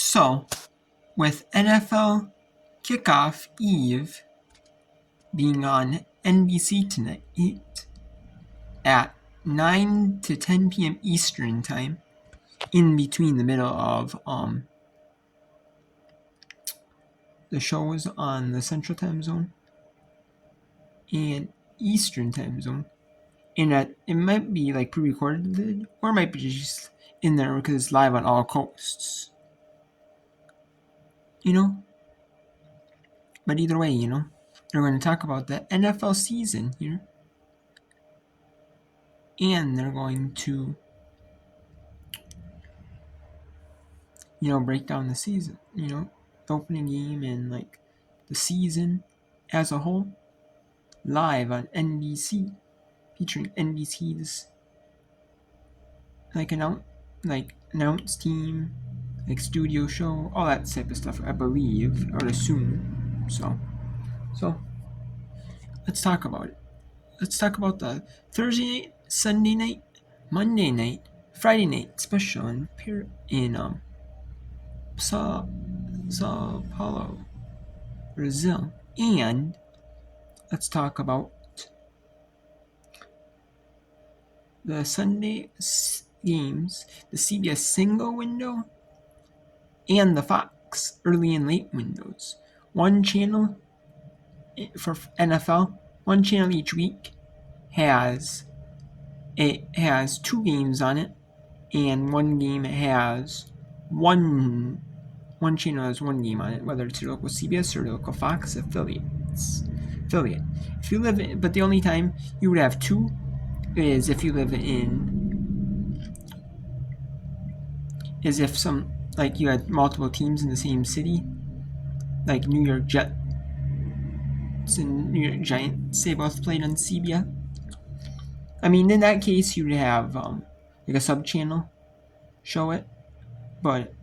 So, with NFL Kickoff Eve being on NBC tonight at 9 to 10 p.m. Eastern Time, in between the middle of the shows on the Central Time Zone and Eastern Time Zone, and it might be like pre-recorded, or it might be just in there because it's live on all coasts. But either way, they're going to talk about the NFL season here. And they're going to, break down the season, the opening game and like the season as a whole, live on NBC, featuring NBC's announce team, like studio show, all that type of stuff, I believe, I would assume. So let's talk about it. Let's talk about the Thursday night, Sunday night, Monday night, Friday night special in Sao Paulo, Brazil. And let's talk about the Sunday games, the CBS single window, and the Fox early and late windows. One channel for NFL, one channel each week has two games on it, and one channel has one game on it, whether it's your local CBS or your local Fox affiliate. If you live in, but the only time you would have two is if you live in, is if you had multiple teams in the same city, like New York Jets and New York Giants, they both played on CBS. I mean, in that case, you'd have like a sub channel show it, but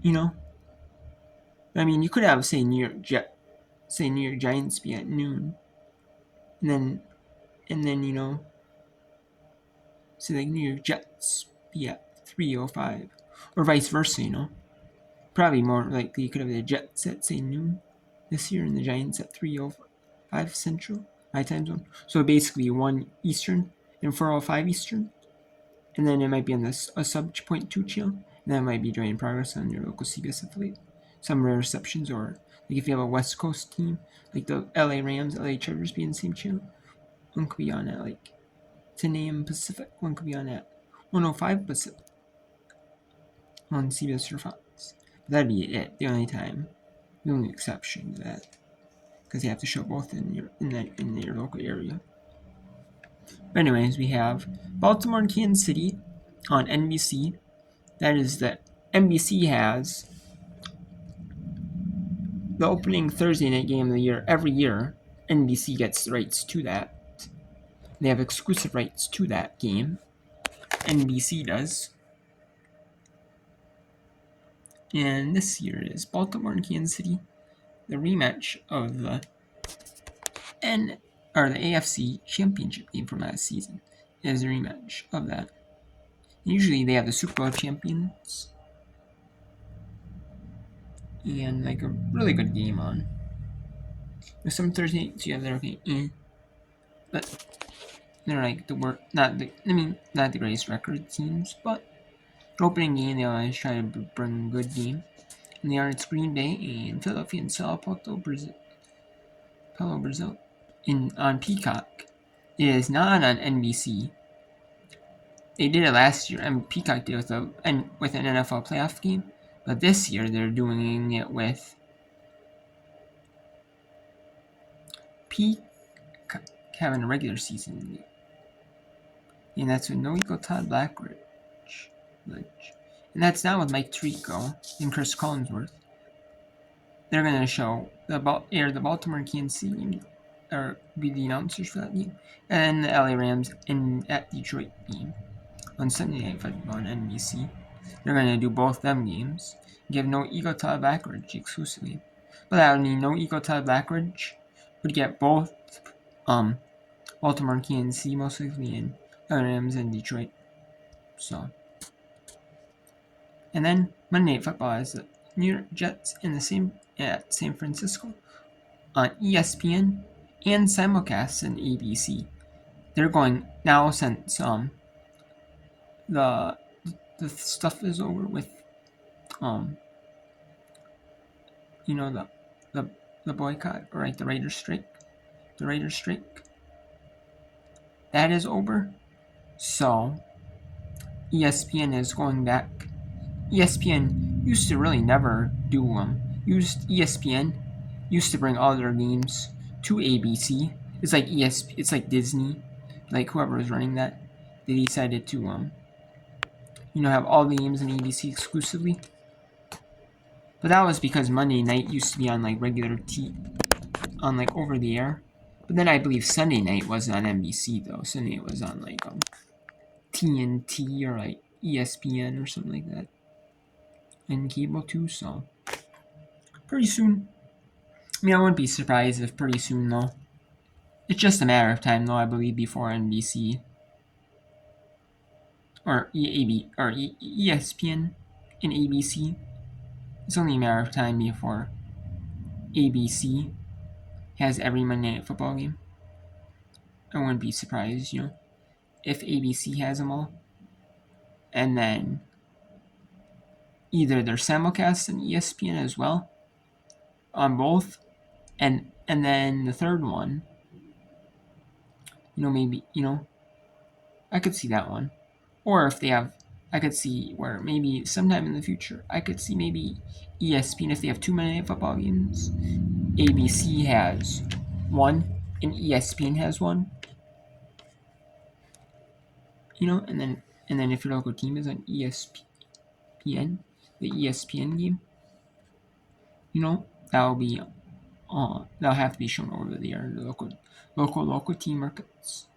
I mean, you could have New York Giants be at noon, and then like New York Jets be at 3:05, or vice versa. Probably more likely you could have the Jets at noon this year and the Giants at 3:05 Central, my time zone. So basically 1 Eastern and 4:05 Eastern, and then it might be on a sub 0.2 channel, and that might be joining progress on your local CBS affiliate. Some rare receptions, or like if you have a West Coast team, like the LA Rams, LA Chargers be in the same channel. One could be on at like 10 a.m. Pacific, one could be on at 1:05 Pacific on CBS or Fox. But that'd be it. The only exception to that, because you have to show both in your local area. But anyways, we have Baltimore and Kansas City on NBC. That is that NBC has the opening Thursday night game of the year every year. NBC gets the rights to that. They have exclusive rights to that game. NBC does. And this year is Baltimore and Kansas City, the rematch of the AFC Championship game from last season. It is a rematch of that. Usually they have the Super Bowl champions, and like a really good game on. There's some Thursday nights they're okay, but they're like not the greatest record teams, but the opening game they always try to bring a good game. And they are at Green Bay and Philadelphia and Sao Paulo, Brazil. On Peacock. It is not on NBC. They did it last year, and Peacock did it with an NFL playoff game. But this year they're doing it with Peacock having a regular season game. And that's with no equal Todd Blackridge. And that's not with Mike Tirico and Chris Collinsworth. They're going to air the Baltimore and Kansas City game, or be the announcers for that game, and the LA Rams at Detroit game on Sunday Night Football on NBC. They're going to do both them games. Give no ego Todd Blackridge exclusively, but that would mean no ego Todd Blackridge would get both Baltimore and Kansas City most likely, and LA Rams and Detroit. So, and then Monday Night Football New York Jets in the same at San Francisco on ESPN and simulcast in ABC. They're going now since the the stuff is over with um the the boycott, right? The Raiders strike. The Raiders strike. That is over. So ESPN is going back. ESPN used to really never do used ESPN used to bring all their games to ABC. It's like it's like Disney, like whoever was running that, they decided to have all the games on ABC exclusively. But that was because Monday night used to be on like regular on like over the air. But then I believe Sunday night wasn't on NBC though. Sunday night was on like TNT or like ESPN or something like that, and cable too. So pretty soon. I mean, I wouldn't be surprised if pretty soon though. It's just a matter of time though, I believe, before NBC or EAB or ESPN and ABC. It's only a matter of time before ABC has every Monday Night Football game. I wouldn't be surprised, if ABC has them all. And then either they're simulcast on ESPN as well on both, and then the third one, maybe I could see that one, or if they have, I could see where maybe sometime in the future I could see maybe ESPN if they have 2 Monday Night Football games, ABC has one and ESPN has one, and then if your local team is on ESPN, the ESPN game, that'll be that'll have to be shown over there in the local team markets.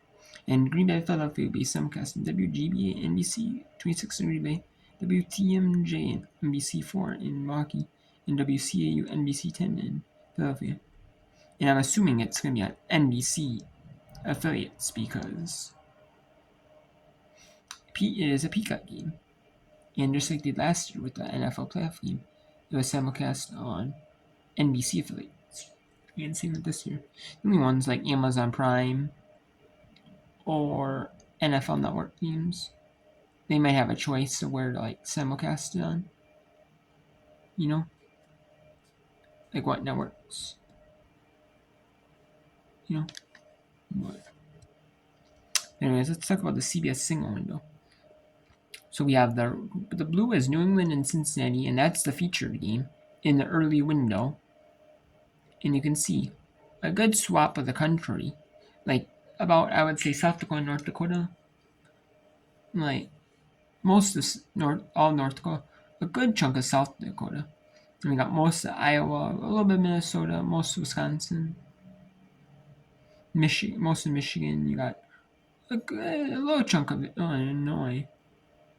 And Green Bay, Philadelphia will be simulcast in WGBA, NBC 26 in Green Bay, WTMJ and NBC 4 in Milwaukee, and WCAU NBC 10 in Philadelphia. And I'm assuming it's going to be on NBC affiliates because it is a Peacock game. And just like they did last year with the NFL playoff game, it was simulcast on NBC affiliates. And same with this year. The only ones like Amazon Prime or NFL Network games, they might have a choice of where to like simulcast it on. Like what networks. But anyways, let's talk about the CBS single window. So we have the blue is New England and Cincinnati, and that's the featured game in the early window. And you can see a good swap of the country, like about, I would say, South Dakota, North Dakota, like most of all North Dakota, a good chunk of South Dakota. And we got most of Iowa, a little bit of Minnesota, most of Wisconsin, Michigan, most of Michigan. You got a little chunk of Illinois.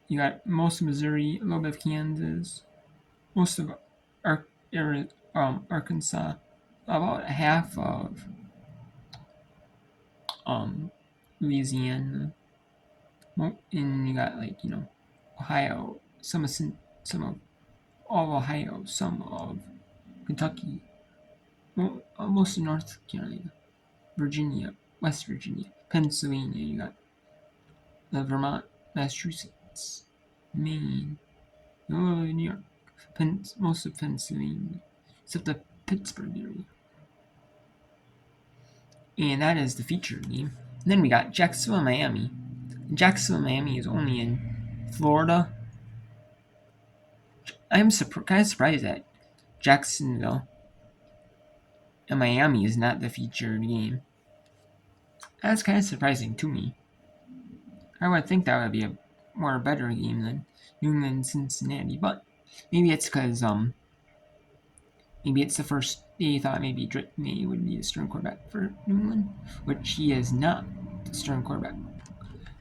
You got most of Missouri, a little bit of Kansas, most of Arkansas, about half of Louisiana, and you got like Ohio, some of all Ohio, some of Kentucky, most of North Carolina, Virginia, West Virginia, Pennsylvania. You got Vermont, Massachusetts, Maine, New York, most of Pennsylvania, except the Pittsburgh area. And that is the featured game. And then we got Jacksonville, Miami. Jacksonville, Miami is only in Florida. I'm kind of surprised that Jacksonville and Miami is not the featured game. That's kind of surprising to me. I would think that would be a better game than New England, Cincinnati, but maybe it's because maybe it's the first they thought maybe Drake May would be the starting quarterback for New England, which he is not the starting quarterback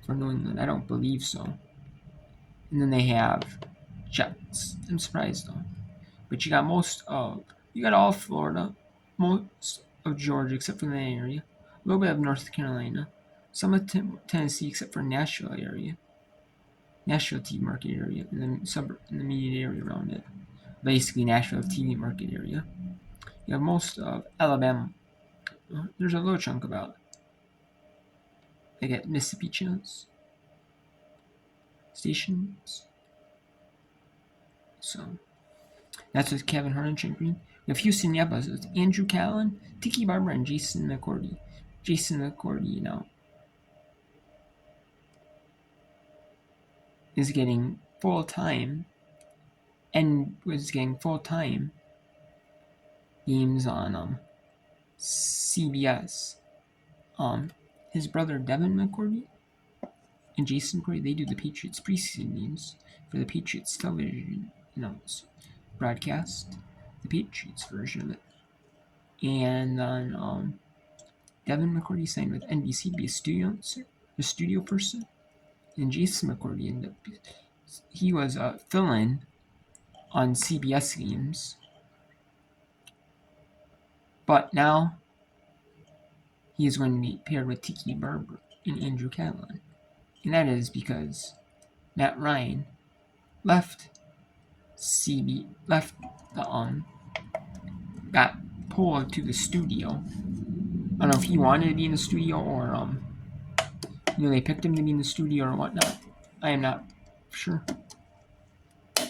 for New England. I don't believe so. And then they have Jets. I'm surprised though. But you got all Florida, most of Georgia except for the area, a little bit of North Carolina, some of Tennessee except for Nashville area, Nashville T market area, and then in the immediate area around it. basically Nashville TV market area. You have most of Alabama. There's a little chunk about. They get Mississippi channels, stations. So that's with Kevin Hart and Trent Green. We have Houston Yabas with Andrew Callan, Tiki Barber, and Jason McCourty. Jason McCourty now is getting full time and was getting full time games on CBS. His brother Devin McCourty and Jason McCourty, they do the Patriots preseason games for the Patriots television broadcast, the Patriots version of it. And then Devin McCourty signed with NBC to be a studio person. And Jason McCourty ended up, he was a fill-in on CBS games. But now he is going to be paired with Tiki Barber and Andrew Callan. And that is because Matt Ryan left got pulled to the studio. I don't know if he wanted to be in the studio or they picked him to be in the studio or whatnot. I am not sure.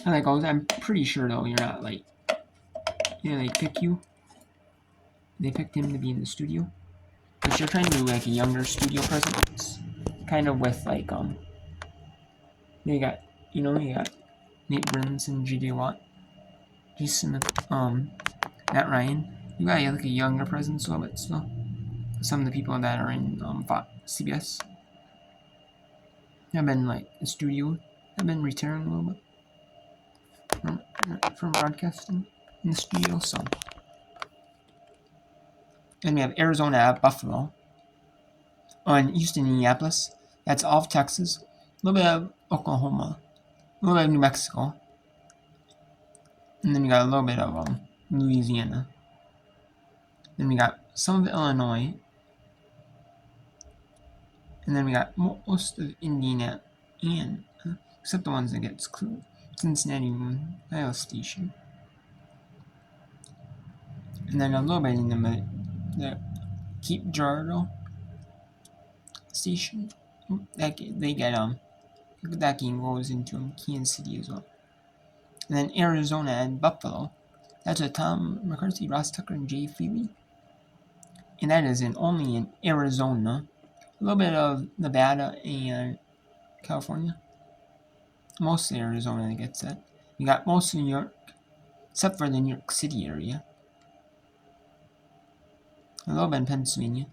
I'm pretty sure though you're not they pick you. They picked him to be in the studio. But you're trying to do like a younger studio presence. Kind of with you got Nate Brinson, J.J. Watt, Jason Matt Ryan. You got like a younger presence a little bit still. Some of the people that are in CBS have been in studio, have been retiring a little bit from broadcasting in the studio. So, and we have Arizona at Buffalo, on Houston, Indianapolis. That's all of Texas, a little bit of Oklahoma, a little bit of New Mexico, and then we got a little bit of Louisiana. Then we got some of Illinois. And then we got most of Indiana, and except the ones that get excluded. Cincinnati, Ohio Station. And then a little bit in the Cape Girardeau Station. That game goes into Kansas City as well. And then Arizona and Buffalo. That's with Tom McCarthy, Ross Tucker, and Jay Feely. And that is only in Arizona. A little bit of Nevada and California. Mostly Arizona that gets that. You got most of New York, except for the New York City area. A little bit in Pennsylvania.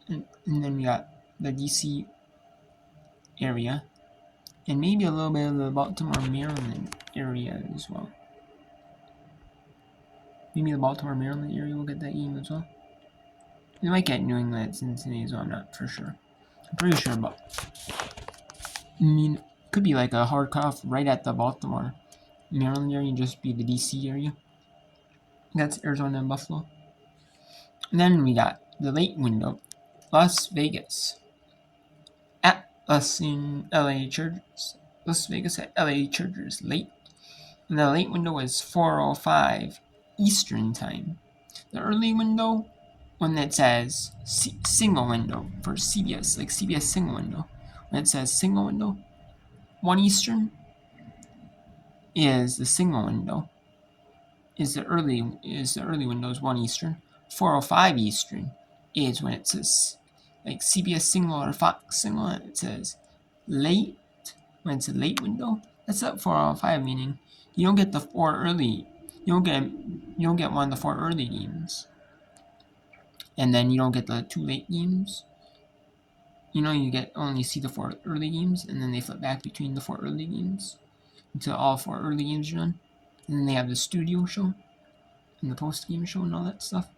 And then we got the DC area. And maybe a little bit of the Baltimore, Maryland area as well. Maybe the Baltimore, Maryland area will get that game as well. They might get New England, Cincinnati as well, I'm not for sure. I'm pretty sure, but could be like a hard cutoff right at the Baltimore, Maryland area and just be the DC area. That's Arizona and Buffalo. And then we got the late window, Las Vegas at us in LA Chargers. Las Vegas at LA Chargers late. And the late window is 4:05 Eastern time. The early window, when it says single window for CBS, like CBS single window, when it says single window, 1 Eastern is the single window. The early window is 1 Eastern. 4:05 Eastern is when it says like CBS single or Fox single, and it says late. When it's a late window, that's at 4:05, meaning you don't get the 4 early. You don't get one of the 4 early games, and then you don't get the 2 late games. You only see the 4 early games, and then they flip back between the 4 early games until all 4 early games are done. And then they have the studio show and the post-game show and all that stuff.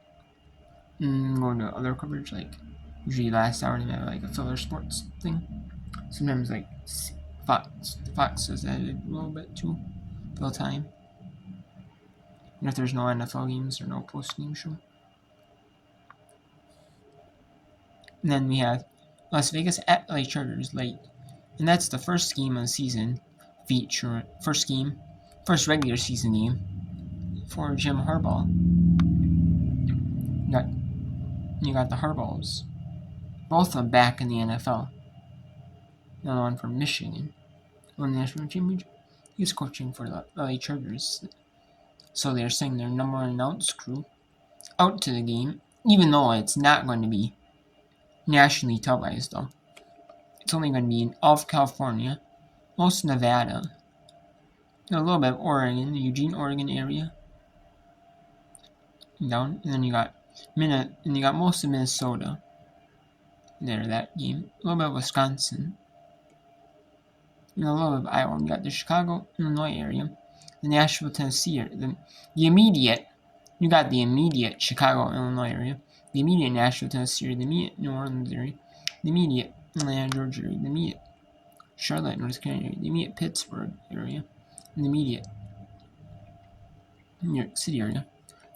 And going to other coverage, like usually last hour they have like a filler sports thing. Sometimes like Fox does that a little bit too, fill time. And if there's no NFL games or no post-game show. And then we have Las Vegas at LA Chargers late. And that's the first game of the season. First game first regular season game for Jim Harbaugh. You got the Harbaughs, both of them back in the NFL. Another one from Michigan, won the national championship. He was coaching for the LA Chargers, so they're sending their number one announce crew out to the game, even though it's not going to be nationally televised. Though it's only going to be in all of California, most of Nevada, a little bit of Oregon, the Eugene, Oregon area, down, and then you got most of Minnesota. There, that game, a little bit of Wisconsin, and a little bit of Iowa. You got the Chicago, Illinois area, the Nashville, Tennessee area, the immediate. You got the immediate Chicago, Illinois area, the immediate Nashville, Tennessee area, the immediate New Orleans area, the immediate Atlanta, Georgia area, the immediate Charlotte, North Carolina area, the immediate Pittsburgh area, and the immediate New York City area.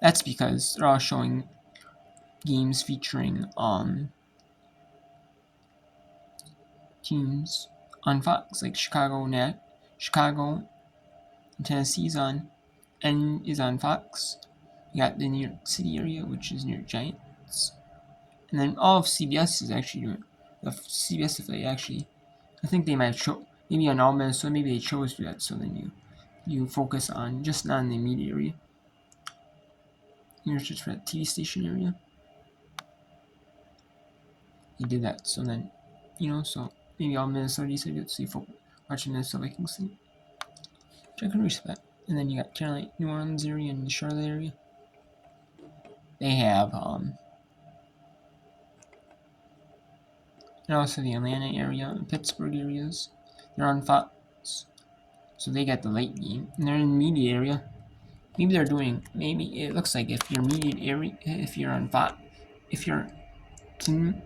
That's because they're all showing games featuring teams on Fox, like Chicago, Tennessee's on, and is on Fox. You got the New York City area, which is New York Giants, and then all of CBS is actually doing the CBS affiliate. Actually, I think they might show maybe on all Minnesota. Maybe they chose to do that, so then you focus on just not in the immediate area. Here's just for that TV station area. He did that, so then so maybe all Minnesota decided so you watching Minnesota Vikings thing. Which I can respect. And then you got Carolina, New Orleans area, and the Charlotte area. They have and also the Atlanta area and Pittsburgh areas. They're on Fox, so they got the late game. And they're in the media area. Maybe it looks like if you're media area, if you're on Fox, if you're team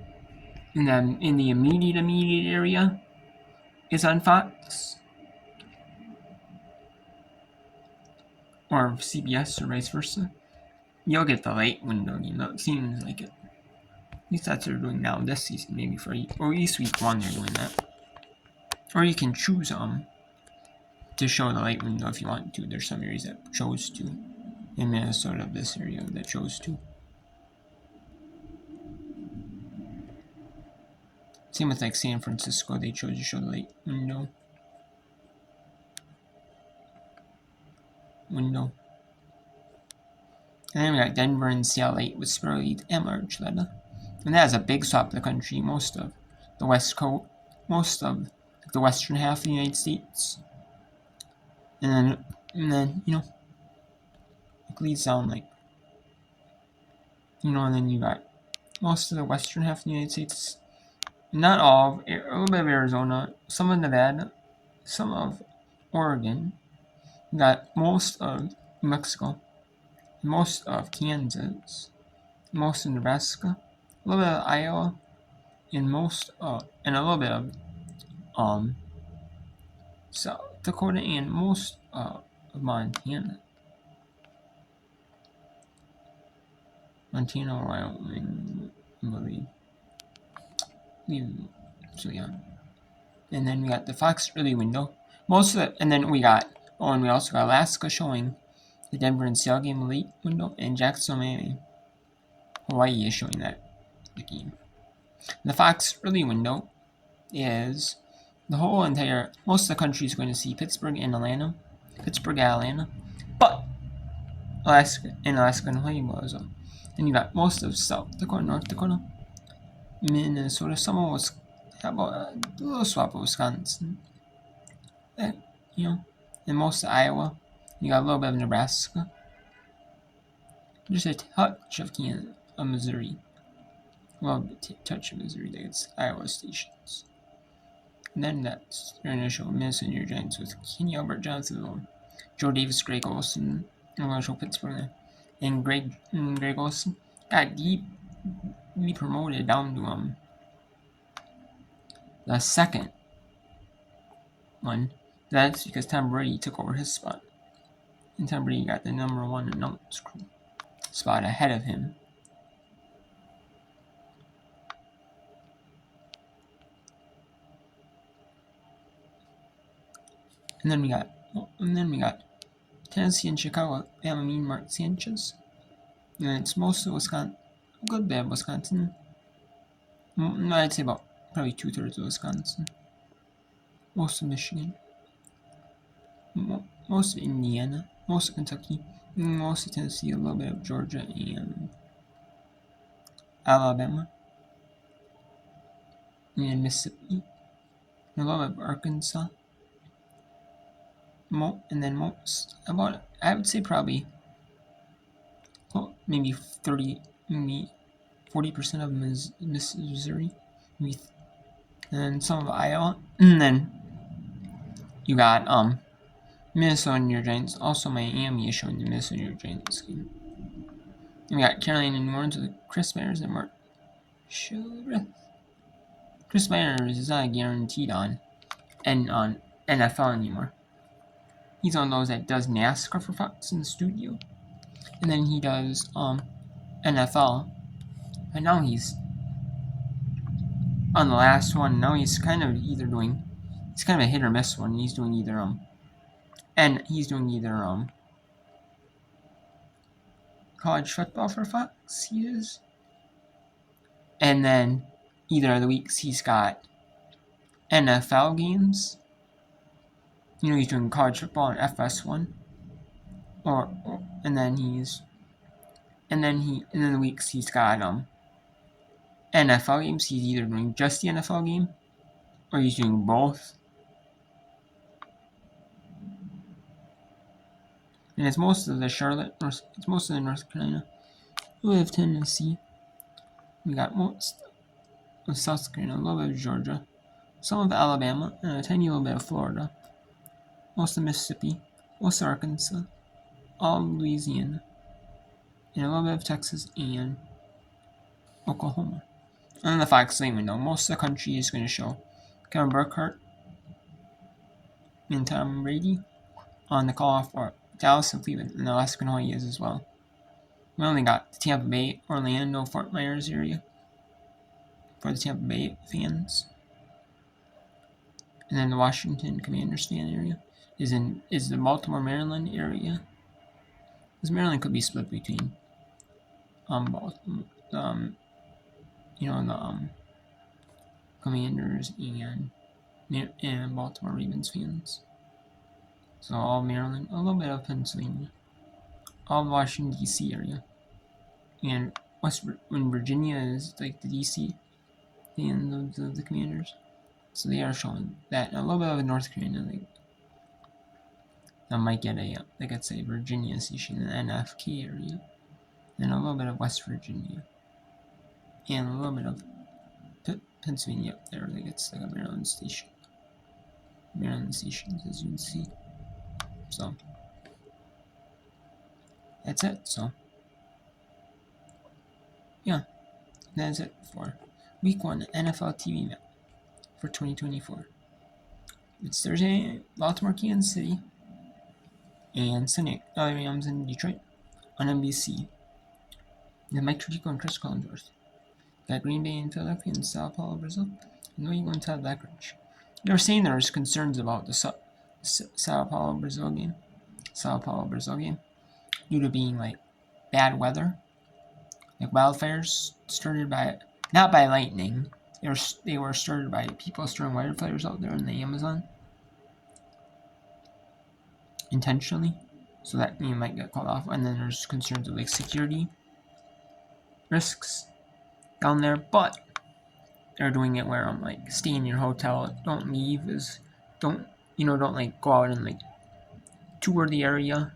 in the immediate area is on Fox or CBS or vice versa, you'll get the late window game. It seems like it. At least that's what they're doing now this season, maybe or at least week 1 they're doing that. Or you can choose to show the late window if you want to. There's some areas that chose to. In Minnesota, this area that chose to. Same with like San Francisco, they chose to show the late window. And then we got Denver and Seattle 8 with spread lead and large lead. And that is a big swath of the country. Most of the West Coast, most of the western half of the United States. And then it leads down like, and then you got most of the western half of the United States. Not all, a little bit of Arizona, some of Nevada, some of Oregon. You got most of New Mexico, most of Kansas, most of Nebraska, a little bit of Iowa, and a little bit of South Dakota, and most of Montana. Montana, Wyoming, I believe. So yeah. And then we got the Fox early window. And then we also got Alaska showing the Denver and Seattle game late window, and Jacksonville, Miami, Hawaii is showing the game. The Fox early window is most of the country is going to see Pittsburgh at Atlanta, but Alaska and Hawaii as well. And you got most of South Dakota, North Dakota, Minnesota, have a little swap of Wisconsin, and most of Iowa. You got a little bit of Nebraska, just a touch of Missouri. Well, touch of Missouri against Iowa stations. And then that's your initial Minnesota New York Giants with Kenny Albert, Jonathan, Joe Davis, Greg Olson, and I'm going to show Pittsburgh. And Greg Olson got deeply promoted down to the second one. That's because Tom Brady took over his spot. And Tom Brady got the number 1 announce crew spot ahead of him. And then we got Tennessee and Chicago, Alabama mean Mark Sanchez. And it's mostly Wisconsin, a good bit of Wisconsin. I'd say about probably 2/3 of Wisconsin. Most of Michigan. Most of Indiana. Most of Kentucky. Most of Tennessee. A little bit of Georgia and Alabama. And Mississippi. And a little bit of Arkansas. And then most, about, I would say probably, well, maybe 30, maybe 40% of them is Missouri. And some of Iowa. And then you got Minnesota New York Giants. Also, Miami is showing the Minnesota New York Giants game. And we got Carolina and New Orleans with Chris Myers and Mark Childress. Chris Myers is not guaranteed on NFL anymore. He's one of those that does NASCAR for Fox in the studio, and then he does NFL. And now he's on the last one. Now he's kind of either doing, it's kind of a hit or miss one. He's doing either college football for Fox. He is, and then either of the weeks he's got NFL games. He's doing college football and FS1, and then the weeks he's got NFL games. He's either doing just the NFL game, or he's doing both. And it's most of the it's most of the North Carolina. We have Tennessee. We got most of South Carolina, a little bit of Georgia, some of Alabama, and a tiny little bit of Florida. Most of Mississippi, most of Arkansas, all of Louisiana, and a little bit of Texas and Oklahoma. And then the Fox Lane window, most of the country is going to show Kevin Burkhardt and Tom Brady on the call for Dallas and Cleveland, and Alaska and Hawaii is as well. We only got the Tampa Bay, Orlando, Fort Myers area for the Tampa Bay fans. And then the Washington Commanders fan area is the Baltimore, Maryland area. Because Maryland could be split between Baltimore, the Commanders and Baltimore Ravens fans. So all Maryland, a little bit of Pennsylvania, all the Washington D.C. area, and when Virginia is like the D.C. fans of the Commanders. So they are showing that, and a little bit of North Carolina, that might get a, like I'd say, Virginia station in the NFK area, and a little bit of West Virginia, and a little bit of Pennsylvania up there, like it's like a Maryland station. Maryland stations, as you can see. So that's it. So yeah, that's it for Week 1 NFL TV map for 2024. It's Thursday, Baltimore, Kansas City, and Sunday, LA Rams in Detroit on NBC. Then Mike Tirico and Chris Collinsworth. Got Green Bay and Philadelphia and Sao Paulo, Brazil, and New England, Todd Blackridge. They were saying there was concerns about the Sao Paulo, Brazil game, due to being like bad weather, like wildfires started not by lightning. They were started by people starting wildfires out there in the Amazon intentionally, so that you might get called off. And then there's concerns of like security risks down there, but they're doing it where I'm like, stay in your hotel, don't leave, don't like go out and like tour the area.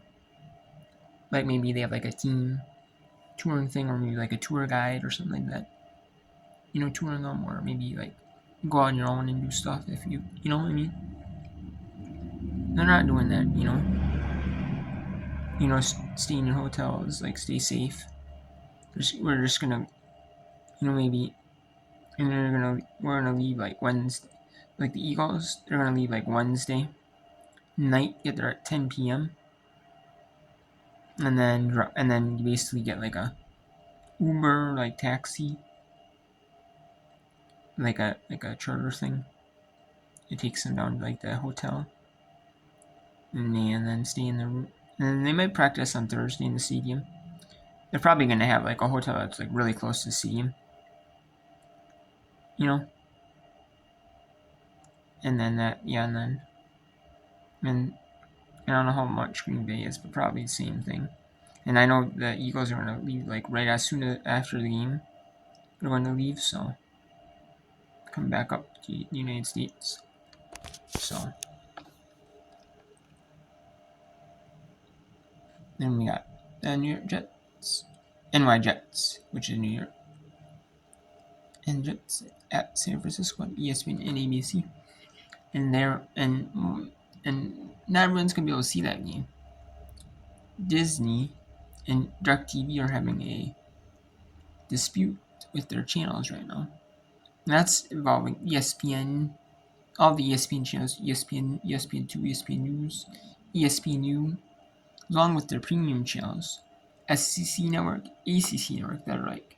Like maybe they have like a team touring thing, or maybe like a tour guide or something like that, touring them, or maybe like go out on your own and do stuff if you know what I mean. They're not doing that, stay in your hotels, like stay safe. We're just gonna, maybe, and we're gonna leave like Wednesday, like the Eagles, they're gonna leave like Wednesday night, get there at 10 p.m. and then you basically get like a Uber, like taxi, like a charter thing. It takes them down to like the hotel, and then stay in the room, And they might practice on Thursday in the stadium. They're probably going to have like a hotel that's like really close to the stadium. You know? And then and I don't know how much Green Bay is, but probably the same thing. And I know the Eagles are going to leave like right as soon as after the game. They're going to leave, so come back up to the United States. So then we got the New York Jets, NY Jets, which is New York, and Jets at San Francisco on ESPN and ABC. And not everyone's gonna be able to see that game. Disney and DirecTV are having a dispute with their channels right now. And that's involving ESPN, all the ESPN channels, ESPN, ESPN2, ESPN News, ESPNU, along with their premium channels, SEC Network, ACC Network, that are like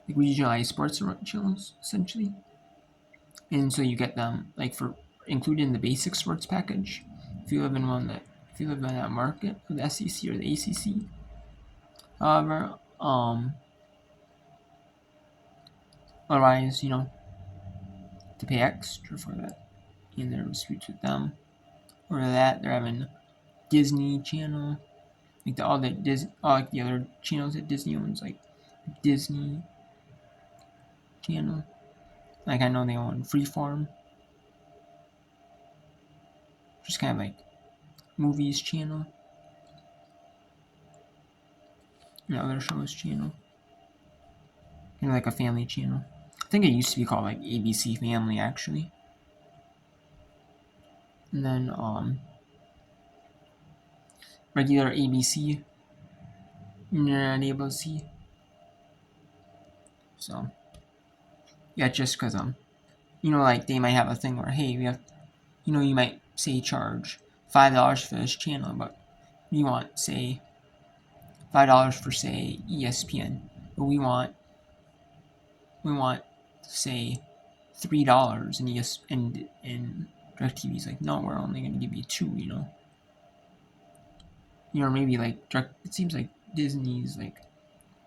regionalized sports channels, essentially. And so you get them like for included in the basic sports package. If you live in that market of the SEC or the ACC. However, otherwise, to pay extra for that, and there are disputes with them. Or that they're having Disney Channel, like all like the other channels that Disney owns, like Disney Channel. Like I know they own Freeform, which is kind of like movies channel, and other shows channel, kind of like a family channel. I think it used to be called like ABC Family actually. And then regular ABC you're not able to see. So yeah, just because like they might have a thing where hey we have you might say charge $5 for this channel, but we want say $5 for say ESPN, but we want say $3 and DirecTV's like no, we're only going to give you $2. Maybe like it seems like Disney's like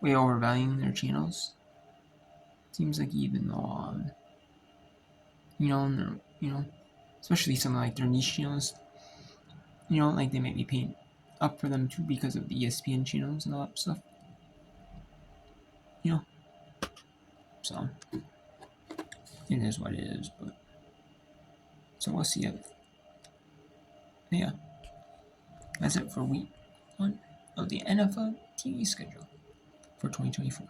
way overvaluing their channels. Seems like even though and they're especially some of like their niche channels, like they might be paying up for them too because of the ESPN channels and all that stuff. So it is what it is, but so we'll see if yeah. That's it for week 1 of the NFL TV schedule for 2024.